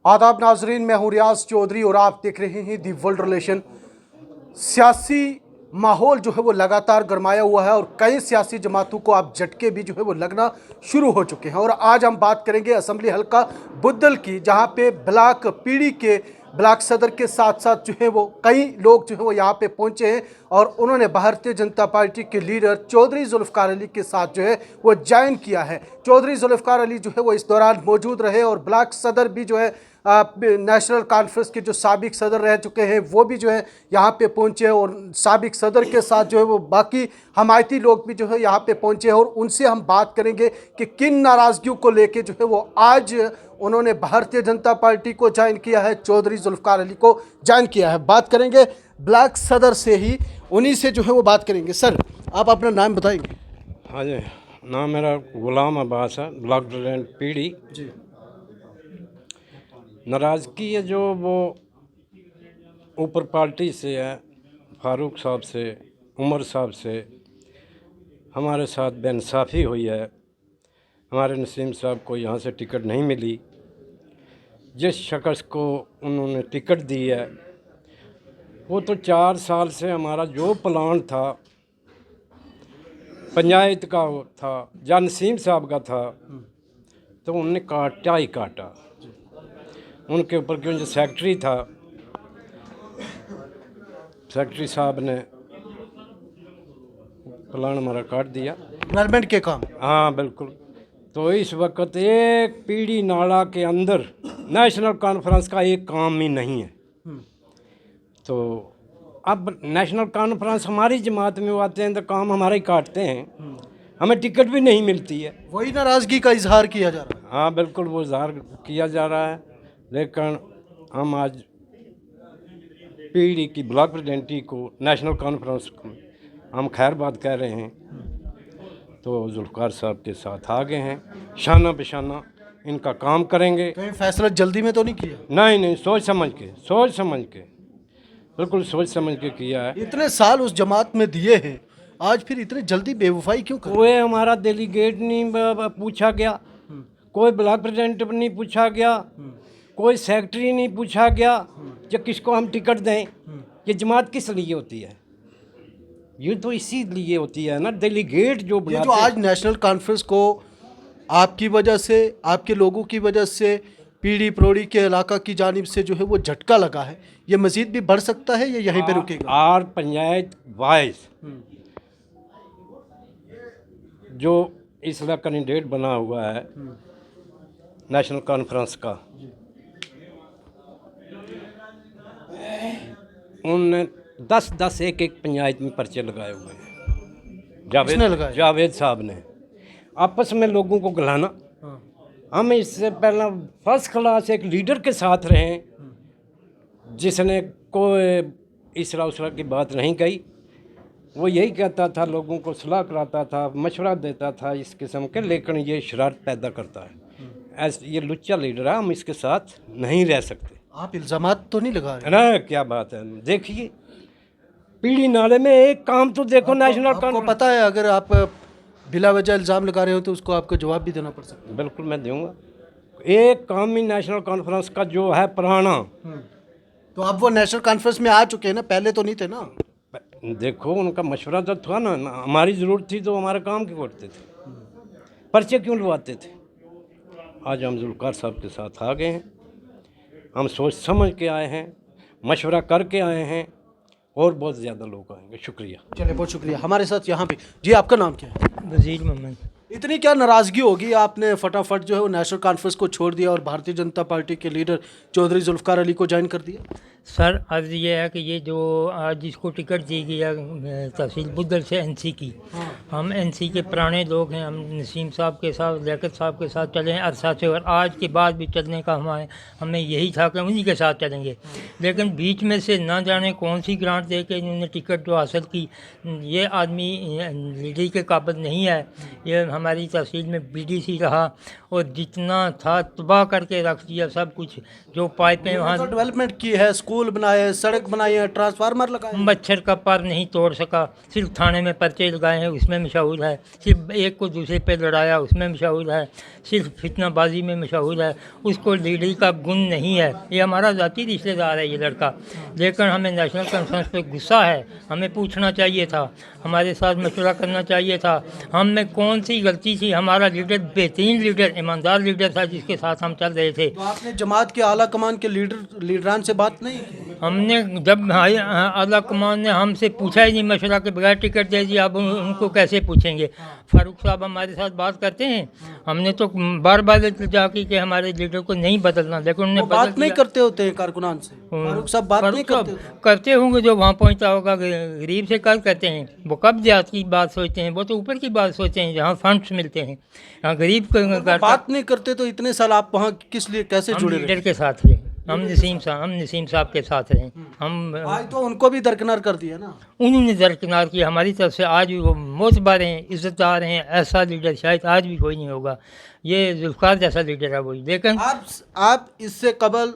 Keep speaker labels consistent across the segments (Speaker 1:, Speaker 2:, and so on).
Speaker 1: आदाब नाजरीन, मैं हूं रियाज चौधरी और आप देख रहे हैं दी वर्ल्ड रिलेशन। सियासी माहौल जो है वो लगातार गरमाया हुआ है और कई सियासी जमातों को अब झटके भी जो है वो लगना शुरू हो चुके हैं। और आज हम बात करेंगे असम्बली हल्का बुद्धल की, जहां पे ब्लॉक पीढ़ी के ब्लॉक सदर के साथ साथ जो है वो कई लोग जो है वो यहाँ पे पहुंचे हैं और उन्होंने भारतीय जनता पार्टी के लीडर चौधरी जुल्फ़िकार अली के साथ जो है वो ज्वाइन किया है। चौधरी जुल्फ़िकार अली जो है वो इस दौरान मौजूद रहे और ब्लॉक सदर भी जो है नेशनल कॉन्फ्रेंस के जो साबिक सदर रह चुके हैं वो भी जो है यहाँ पे पहुँचे और साबिक सदर के साथ जो है वो बाकी हमायती लोग भी जो है यहाँ पे पहुँचे हैं और उनसे हम बात करेंगे कि किन नाराज़गियों को लेके जो है वो आज उन्होंने भारतीय जनता पार्टी को ज्वाइन किया है, चौधरी जुल्फ़िकार अली को ज्वाइन किया है। बात करेंगे ब्लॉक सदर से ही, उन्हीं से जो है वो बात करेंगे। सर, आप अपना नाम बताएंगे?
Speaker 2: हाँ जी, नाम मेरा गुलाम अब्बास है, ब्लॉक प्रेसिडेंट पीढ़ी
Speaker 1: जी।
Speaker 2: नाराज़गी है जो वो ऊपर पार्टी से है, फारूक साहब से, उमर साहब से हमारे साथ बेइंसाफ़ी हुई है। हमारे नसीम साहब को यहाँ से टिकट नहीं मिली। जिस शख्स को उन्होंने टिकट दी है वो तो 4 साल से हमारा जो प्लान था पंचायत का था या नसीम साहब का था, तो उनने काटा ही काटा। उनके ऊपर क्यों जो सेक्रेटरी था, सेक्रेटरी साहब ने प्लान हमारा काट दिया।
Speaker 1: डेवलपमेंट के काम।
Speaker 2: हाँ बिल्कुल। तो इस वक्त एक पीढ़ी नाला के अंदर नेशनल कॉन्फ्रेंस का एक काम ही नहीं है। तो अब नेशनल कॉन्फ्रेंस हमारी जमात में वो आते हैं तो काम हमारा ही काटते हैं, हमें टिकट भी नहीं मिलती है।
Speaker 1: वही नाराज़गी का इजहार किया जा रहा है।
Speaker 2: हाँ बिल्कुल, वो इजहार किया जा रहा है। लेकिन हम आज पीढ़ी की ब्लॉक प्रेसिडेंटी को नेशनल कॉन्फ्रेंस में हम खैरबाद कह रहे हैं, तो जुल्फ़िकार साहब के साथ आ गए हैं। शाना बेशाना इनका काम करेंगे।
Speaker 1: कहीं फैसला जल्दी में तो नहीं किया?
Speaker 2: नहीं, सोच समझ के बिल्कुल सोच समझ के किया है।
Speaker 1: इतने साल उस जमात में दिए हैं, आज फिर इतने जल्दी बेवफाई क्यों कर?
Speaker 2: कोई हमारा डेलीगेट नहीं पूछा गया, कोई ब्लॉक प्रेसिडेंट नहीं पूछा गया, कोई सेक्रेटरी नहीं पूछा गया कि किसको हम टिकट दें। ये जमात किस लिए होती है? ये तो इसीलिए होती है ना, डेलीगेट जो
Speaker 1: ये जो आज नेशनल कॉन्फ्रेंस को आपकी वजह से, आपके लोगों की वजह से पीढ़ी प्रोड़ी के इलाका की जानिब से जो है वो झटका लगा है, ये मजीद भी बढ़ सकता है या यहीं पे रुकेगा?
Speaker 2: आर पंचायत वाइज जो इसका कैंडिडेट बना हुआ है नेशनल कॉन्फ्रेंस का, उनने 10 एक पंचायत में पर्चे लगाए हुए हैं। जावेद साहब ने आपस में लोगों को गलाना। हम इससे पहला फर्स्ट क्लास एक लीडर के साथ रहे जिसने कोई इसरा उसरा की बात नहीं कही। वो यही कहता था, लोगों को सलाह कराता था, मशवरा देता था इस किस्म के, लेकिन ये शरारत पैदा करता है। ऐसे ये लुच्चा लीडर है, हम इसके साथ नहीं रह सकते।
Speaker 1: आप इल्ज़ामात तो नहीं लगा रहे?
Speaker 2: ना, क्या बात है। देखिए पीढ़ी नाले में एक काम तो देखो, नेशनल
Speaker 1: आपको पता है अगर आप बिला वजह इल्ज़ाम लगा रहे हो तो उसको आपको जवाब भी देना पड़ सकता है।
Speaker 2: बिल्कुल मैं दूंगा। एक काम ही नेशनल कॉन्फ्रेंस का जो है पुराना,
Speaker 1: तो अब वो नेशनल कॉन्फ्रेंस में आ चुके हैं ना, पहले तो नहीं थे ना।
Speaker 2: देखो उनका मशवरा तो था ना, हमारी ज़रूरत थी तो हमारे काम क्यों करते थे, पर्चे क्यों लवाते थे। आज हम जुल्फ़िकार साहब के साथ आ गए हैं, हम सोच समझ के आए हैं, मशवरा करके आए हैं और बहुत ज़्यादा लोग आएंगे। शुक्रिया।
Speaker 1: चलिए, बहुत शुक्रिया। हमारे साथ यहाँ पे जी, आपका नाम क्या है?
Speaker 3: वज़ीर मोहम्मद।
Speaker 1: इतनी क्या नाराज़गी होगी, आपने फटाफट जो है वो नेशनल कॉन्फ्रेंस को छोड़ दिया और भारतीय जनता पार्टी के लीडर चौधरी जुल्फ़िकार अली को ज्वाइन कर दिया?
Speaker 3: सर अर्ज़ ये है कि ये जो आज जिसको टिकट दी गई है तहसील बुद्धल से एनसी की, हम एनसी के पुराने लोग हैं। हम नसीम साहब के साथ, लियाकत साहब के साथ चले हैं अरसा से, और आज के बाद भी चलने का हमें यही था कि उन्हीं के साथ चलेंगे। लेकिन बीच में से ना जाने कौन सी ग्रांट दे के इन्होंने टिकट जो हासिल की, ये आदमी लीडरी के काबिल नहीं है। ये हम हमारी तहसील में बीडीसी रहा और जितना था तबाह करके रख दिया सब कुछ। जो पाइपें वहाँ
Speaker 1: तो डेवलपमेंट की है, स्कूल बनाए हैं, सड़क बनाई है, ट्रांसफार्मर लगाए हैं।
Speaker 3: मच्छर का पर नहीं तोड़ सका, सिर्फ थाने में पर्चे लगाए हैं उसमें मशहूर है, सिर्फ एक को दूसरे पे लड़ाया उसमें मशहूर है, सिर्फ फितनाबाजी में मशहूर है, उसको लीडरी का गुण नहीं है। ये हमारा ज़ाती रिश्तेदार है ये लड़का, लेकिन हमें नेशनल कॉन्फ्रेंस पे गुस्सा है। हमें पूछना चाहिए था, हमारे साथ मशवरा करना चाहिए था, हम में कौन सी गलती थी। हमारा लीडर बेहतरीन लीडर, ईमानदार लीडर था जिसके साथ हम चल रहे थे।
Speaker 1: तो आपने जमात के आला कमान के लीडरान से बात नहीं की?
Speaker 3: हमने जब आला कमान ने हमसे पूछा ही नहीं मशवरा के बगैर टिकट दे दिया, अब उनको कैसे पूछेंगे। फारूक साहब हमारे साथ बात करते हैं, हमने तो बार बार इल्तिजा की कि हमारे लीडर को नहीं बदलना, लेकिन उन्होंने
Speaker 1: बात नहीं करते होते हैं कारकुनान से। फारूक साहब बात नहीं करते होते।
Speaker 3: करते होंगे जो वहाँ पहुँचता होगा, गरीब से कर करते हैं। वो कब देहात की बात सोचते हैं, वो तो ऊपर की बात सोचते हैं जहाँ फंड्स मिलते हैं। यहाँ गरीब
Speaker 1: बात नहीं करते तो इतने साल आप वहाँ किस लिए कैसे जुड़े रहे?
Speaker 3: लीडर के साथ रहे, हम नसीम साहब के साथ रहे। हम
Speaker 1: आज तो उनको भी दरकिनार कर दिया ना।
Speaker 3: उन्होंने दरकिनार किया हमारी तरफ से। आज भी वो मोतबार हैं, इज्जतदार हैं। ऐसा लीडर शायद आज भी कोई नहीं होगा, ये जुल्फ़ार जैसा लीडर है वही। लेकिन
Speaker 1: आप इससे कबल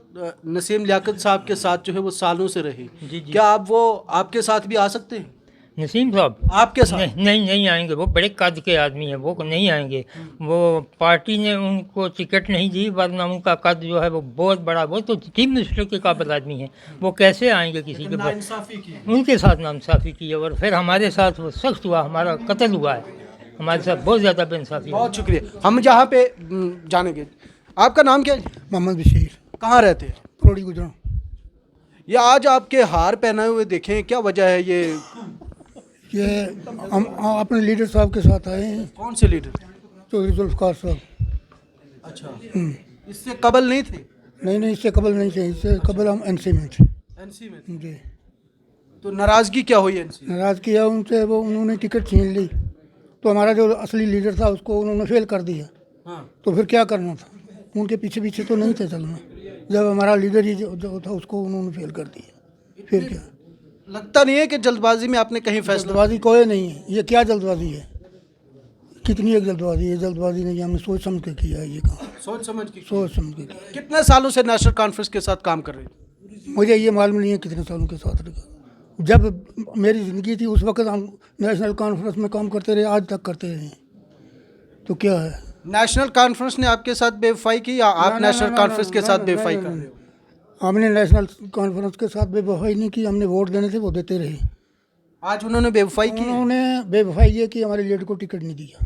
Speaker 1: नसीम लियाकत साहब के साथ जो है वो सालों से रहे,
Speaker 3: जी।
Speaker 1: क्या आप वो आपके साथ भी आ सकते हैं?
Speaker 3: नसीम साहब
Speaker 1: आपके साथ
Speaker 3: नहीं आएंगे, वो बड़े कद के आदमी हैं, वो नहीं आएंगे। वो पार्टी ने उनको टिकट नहीं दी, वरना उनका कद जो है वो बहुत बड़ा, वो तो चीफ मिनिस्टर के काबिल आदमी है, वो कैसे आएंगे किसी के पास।
Speaker 1: नाइंसाफी की।
Speaker 3: उनके साथ नाइंसाफ़ी की है और फिर हमारे साथ वो सख्त हुआ, हमारा कत्ल हुआ है, हमारे साथ बहुत ज़्यादा बेइंसाफ़ी।
Speaker 1: बहुत शुक्रिया। हम जहाँ पे जानेंगे, आपका नाम क्या है?
Speaker 4: मोहम्मद बशीर,
Speaker 1: कहाँ रहते हैं?
Speaker 4: प्रोड़ी गुजरा।
Speaker 1: ये आज आपके हार पहनाए हुए देखें, क्या वजह है?
Speaker 4: ये हम अपने लीडर साहब के साथ आए हैं,
Speaker 1: कौन से लीडर?
Speaker 4: चौधरी जुल्फ़ार साहब।
Speaker 1: अच्छा, इससे कबल नहीं थे?
Speaker 4: नहीं, इससे कबल नहीं थे, इससे कबल हम एनसी में थे।
Speaker 1: एनसी में थे।
Speaker 4: जी।
Speaker 1: तो नाराजगी क्या हुई एनसी?
Speaker 4: नाराज़ किया उनसे, वो उन्होंने टिकट छीन ली, तो हमारा जो असली लीडर था उसको उन्होंने फेल कर दिया।
Speaker 1: हाँ।
Speaker 4: तो फिर क्या करना था, उनके पीछे पीछे तो नहीं थे चलना। जब हमारा लीडर ही जो था उसको उन्होंने फेल कर दिया, फिर क्या।
Speaker 1: लगता नहीं है कि जल्दबाजी में आपने कहीं फैसला?
Speaker 4: जल्दबाजी कोई नहीं है, ये क्या जल्दबाजी है, कितनी एक जल्दबाजी है। जल्दबाजी नहीं, हमने सोच समझ के किया है ये काम,
Speaker 1: सोच समझ के।
Speaker 4: सोच समझ के किया।
Speaker 1: कितने सालों से नेशनल कॉन्फ्रेंस के साथ काम कर रहे थे?
Speaker 4: मुझे ये मालूम नहीं है कितने सालों के साथ रहा। जब मेरी ज़िंदगी थी उस वक्त हम नेशनल कॉन्फ्रेंस में काम करते रहे, आज तक करते रहे। तो क्या है,
Speaker 1: नेशनल कॉन्फ्रेंस ने आपके साथ बेवफाई की या आप नेशनल कॉन्फ्रेंस के साथ बेवफाई कर रहे हो?
Speaker 4: हमने नेशनल कॉन्फ्रेंस के साथ बेवफाई नहीं की, हमने वोट देने थे वो देते रहे।
Speaker 1: आज उन्होंने बेवफाई की है?
Speaker 4: उन्होंने बेवफाई ये कि हमारे लीडर को टिकट नहीं दिया,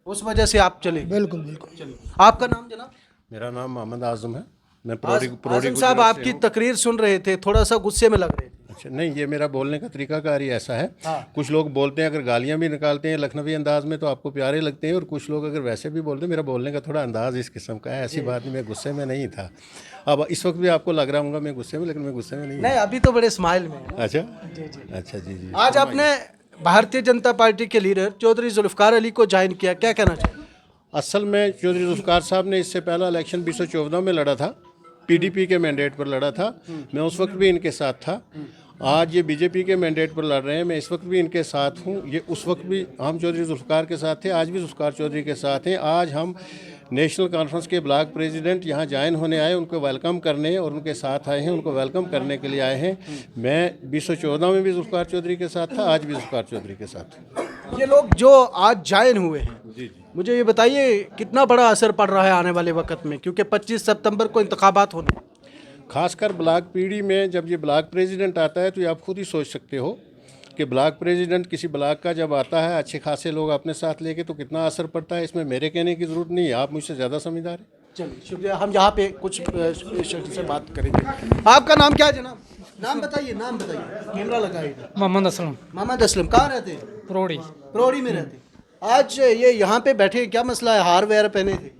Speaker 1: उस वजह से आप चले?
Speaker 4: बिल्कुल बिल्कुल।
Speaker 1: आपका नाम जनाब?
Speaker 5: मेरा नाम मोहम्मद आज़म है, मैं
Speaker 1: आज़म साहब आपकी तकरीर सुन रहे थे, थोड़ा सा गुस्से में लग रहे थे।
Speaker 5: अच्छा नहीं, ये मेरा बोलने का तरीकाकार ही ऐसा है। कुछ लोग बोलते हैं, अगर गालियां भी निकालते हैं लखनवी अंदाज में तो आपको प्यारे लगते हैं, और कुछ लोग अगर वैसे भी बोलते हैं। मेरा बोलने का थोड़ा अंदाज इस किस्म का है, ऐसी बात नहीं, मैं गुस्से में नहीं था। अब इस वक्त भी आपको लग रहा हूँ मैं गुस्से में, लेकिन मैं गुस्से में नहीं।
Speaker 1: नहीं, अभी तो बड़े स्माइल में है।
Speaker 5: अच्छा जी।
Speaker 1: आज आपने भारतीय जनता पार्टी के लीडर चौधरी जुल्फ़ार अली को ज्वाइन किया, क्या कहना चाहिए?
Speaker 5: असल में चौधरी जुल्फ़ार साहब ने इससे पहला इलेक्शन 2014 में लड़ा था, पीडीपी के मैंडेट पर लड़ा था। मैं उस वक्त भी इनके साथ था। आज ये बीजेपी के मैंडेट पर लड़ रहे हैं, मैं इस वक्त भी इनके साथ हूँ। ये उस वक्त भी हम चौधरी जुल्फ़ार के साथ थे, आज भी जुल्फ़ार चौधरी के साथ हैं। आज हम नेशनल कॉन्फ्रेंस के ब्लॉक प्रेसिडेंट यहाँ ज्वाइन होने आए, उनको वेलकम करने और उनके साथ आए हैं, उनको वेलकम करने के लिए आए हैं। मैं 2014 में भी जुल्फ़ार चौधरी के साथ था, आज भी जुल्फ़ार चौधरी के साथ हूँ।
Speaker 1: ये लोग जो आज ज्वाइन हुए हैं, मुझे ये बताइए कितना बड़ा असर पड़ रहा है आने वाले वक्त में, क्योंकि 25 सितंबर को इंतखाबात होने हैं।
Speaker 5: खासकर ब्लॉक पीढ़ी में जब ये ब्लॉक प्रेसिडेंट आता है तो ये आप खुद ही सोच सकते हो कि ब्लॉक प्रेसिडेंट किसी ब्लॉक का जब आता है अच्छे खासे लोग अपने साथ लेके, तो कितना असर पड़ता है। इसमें मेरे कहने की ज़रूरत नहीं है, आप मुझसे ज़्यादा समझदार हैं।
Speaker 1: चलिए शुक्रिया। हम यहाँ पे कुछ शख्स से बात करेंगे। आपका नाम क्या है जनाब? नाम बताइए, नाम बताइए, कैमरा लगाइए।
Speaker 6: मोहम्मद असलम,
Speaker 1: मोहम्मद असलम, कहाँ रहते हैं?
Speaker 6: प्रोड़ी।
Speaker 1: प्रोड़ी में रहते हैं। आज ये यहाँ पे बैठे, क्या मसला है? हार वगैरह पहने थे?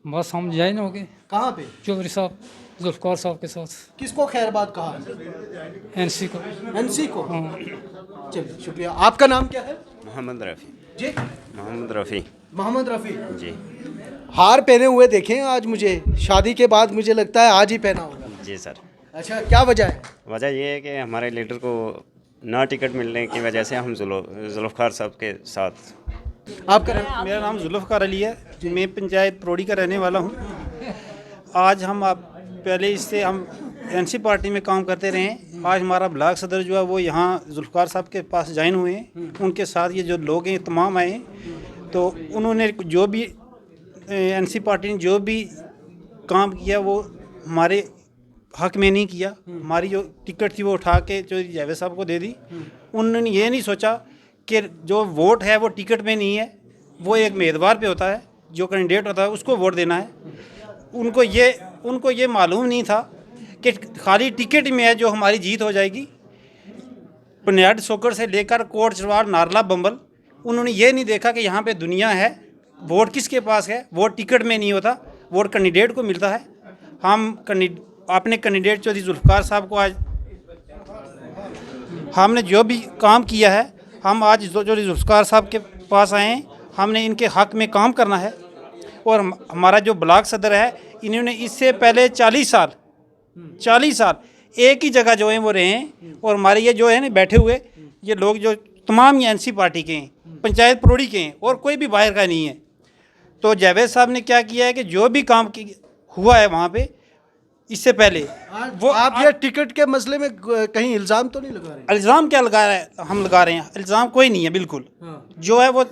Speaker 6: बस हम ज्वाइन हो गए
Speaker 1: कहाँ पे?
Speaker 6: चौधरी साहब जुल्फ़ार साहब के साथ,
Speaker 1: किसको खैरबाद कहा?
Speaker 6: एनसी को।
Speaker 1: एनसी को। चलिए शुक्रिया। आपका नाम क्या है?
Speaker 7: मोहम्मद रफ़ी
Speaker 1: जी,
Speaker 7: मोहम्मद रफ़ी
Speaker 1: मोहम्मद रफ़ी
Speaker 7: जी
Speaker 1: हार पहने हुए देखें आज मुझे, शादी के बाद मुझे लगता है आज ही पहना होगा।
Speaker 7: जी सर।
Speaker 1: अच्छा, क्या वजह है?
Speaker 7: वजह यह है कि हमारे लीडर को ना टिकट मिलने की वजह से हम जुल्फ़ार साहब के साथ
Speaker 1: आपका
Speaker 8: मेरा नाम जुल्फ़कार अली है, मैं पंचायत प्रोड़ी का रहने वाला हूँ। आज हम आप पहले इससे हम एनसी पार्टी में काम करते रहे हैं। आज हमारा ब्लॉक सदर जो है वो यहाँ जुल्फ़कार साहब के पास ज्वाइन हुए हैं। उनके साथ ये जो लोग हैं तमाम आए हैं, तो उन्होंने जो भी एनसी पार्टी ने जो भी काम किया वो हमारे हक में नहीं किया। हमारी जो टिकट थी वो उठा के चौधरी जावेद साहब को दे दी। उन्होंने ये नहीं सोचा कि जो वोट है वो टिकट में नहीं है, वो एक उम्मीदवार पे होता है, जो कैंडिडेट होता है उसको वोट देना है। उनको ये मालूम नहीं था कि खाली टिकट में है जो हमारी जीत हो जाएगी। पनियाड सोकर से लेकर कोट चरवार नारला बम्बल, उन्होंने ये नहीं देखा कि यहाँ पे दुनिया है, वोट किसके पास है। वोट टिकट में नहीं होता, वोट कैंडिडेट को मिलता है। हम अपने कैंडिडेट चौधरी जुल्फ़कार साहब को आज हमने जो भी काम किया है, हम आज चौधरी जुल्फ़कार साहब के पास आए हैं। हमने इनके हक में काम करना है। और हमारा जो ब्लॉक सदर है, इन्होंने इससे पहले 40 साल एक ही जगह जो है वो रहे हैं। और हमारे ये जो है ना बैठे हुए ये लोग जो तमाम ये एनसी पार्टी के हैं, पंचायत प्रोड़ी के हैं, और कोई भी बाहर का नहीं है। तो जावेद साहब ने क्या किया है कि जो भी काम हुआ है वहाँ पे इससे पहले
Speaker 1: वो आप ये टिकट के मसले में कहीं इल्ज़ाम तो नहीं लगा रहे?
Speaker 8: इल्ज़ाम क्या लगा रहे हैं? हम लगा रहे हैं इल्ज़ाम कोई नहीं है बिल्कुल। जो है वो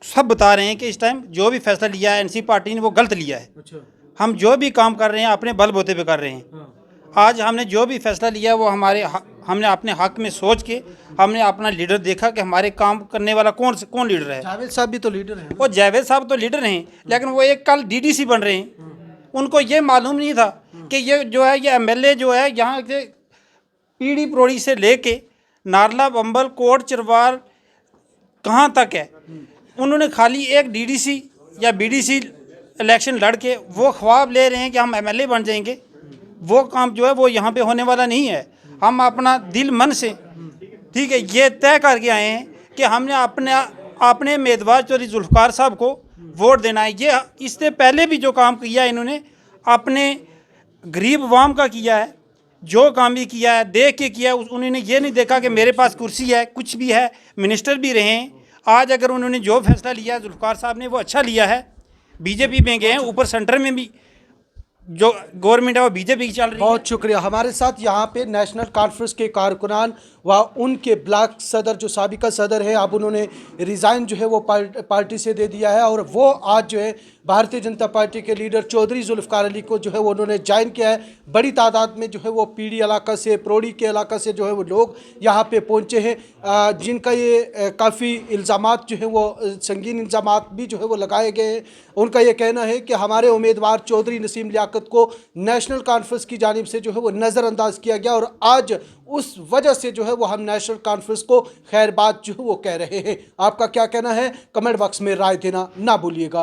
Speaker 8: सब बता रहे हैं कि इस टाइम जो भी फैसला लिया है एनसी पार्टी ने वो गलत लिया है। हम जो भी काम कर रहे हैं अपने बलबूते पे कर रहे हैं। आज हमने जो भी फैसला लिया वो हमने अपने हक में सोच के हमने अपना लीडर देखा कि हमारे काम करने वाला कौन लीडर है।
Speaker 1: जावेद साहब भी तो लीडर हैं।
Speaker 8: वो जावेद साहब तो लीडर हैं, लेकिन वो एक कल डीडीसी बन रहे हैं। उनको ये मालूम नहीं था कि ये जो है ये एमएलए जो है यहाँ से पीढ़ी प्रोड़ी से लेके नारला बम्बल कोट चरवार कहाँ तक है। उन्होंने खाली एक डीडीसी या बीडीसी इलेक्शन लड़ के वो ख्वाब ले रहे हैं कि हम एमएलए बन जाएंगे। वो काम जो है वो यहाँ पे होने वाला नहीं है। हम अपना दिल मन से ठीक है ये तय करके आए हैं कि हमने अपने उम्मीदवार चौधरी जुल्फ़कार साहब को वोट देना है। ये इससे पहले भी जो काम किया है इन्होंने अपने गरीब अवाम का किया है। जो काम भी किया है देख के किया है। उन्होंने ये नहीं देखा कि मेरे पास कुर्सी है, कुछ भी है, मिनिस्टर भी रहे हैं। आज अगर उन्होंने जो फैसला लिया है जुल्फ़कार साहब ने वो अच्छा लिया है। बीजेपी में गए हैं, ऊपर सेंटर में भी जो गवर्नमेंट है वो बीजेपी की चल रही है।
Speaker 1: बहुत शुक्रिया। हमारे साथ यहाँ पे नेशनल कॉन्फ्रेंस के कारकुनान व उनके ब्लॉक सदर जो साबिका सदर है, अब उन्होंने रिज़ाइन जो है वो पार्टी से दे दिया है और वो आज जो है भारतीय जनता पार्टी के लीडर चौधरी जुल्फ़कार अली को जो है वो उन्होंने ज्वाइन किया है। बड़ी तादाद में जो है वो पीढ़ी इलाका से, प्रोड़ी के इलाका से जो है वो लोग यहाँ पे पहुँचे हैं, जिनका ये काफ़ी इल्ज़ामात जो है वो संगीन इल्ज़ामात भी जो है वो लगाए गए हैं। उनका ये कहना है कि हमारे उम्मीदवार चौधरी नसीम लियाकत को नेशनल कॉन्फ्रेंस की जानिब से जो है वो नज़रअंदाज किया गया और आज उस वजह से जो है वो हम नेशनल कॉन्फ्रेंस को खैरबाद जो है वो कह रहे हैं। आपका क्या कहना है? कमेंट बॉक्स में राय देना ना भूलिएगा।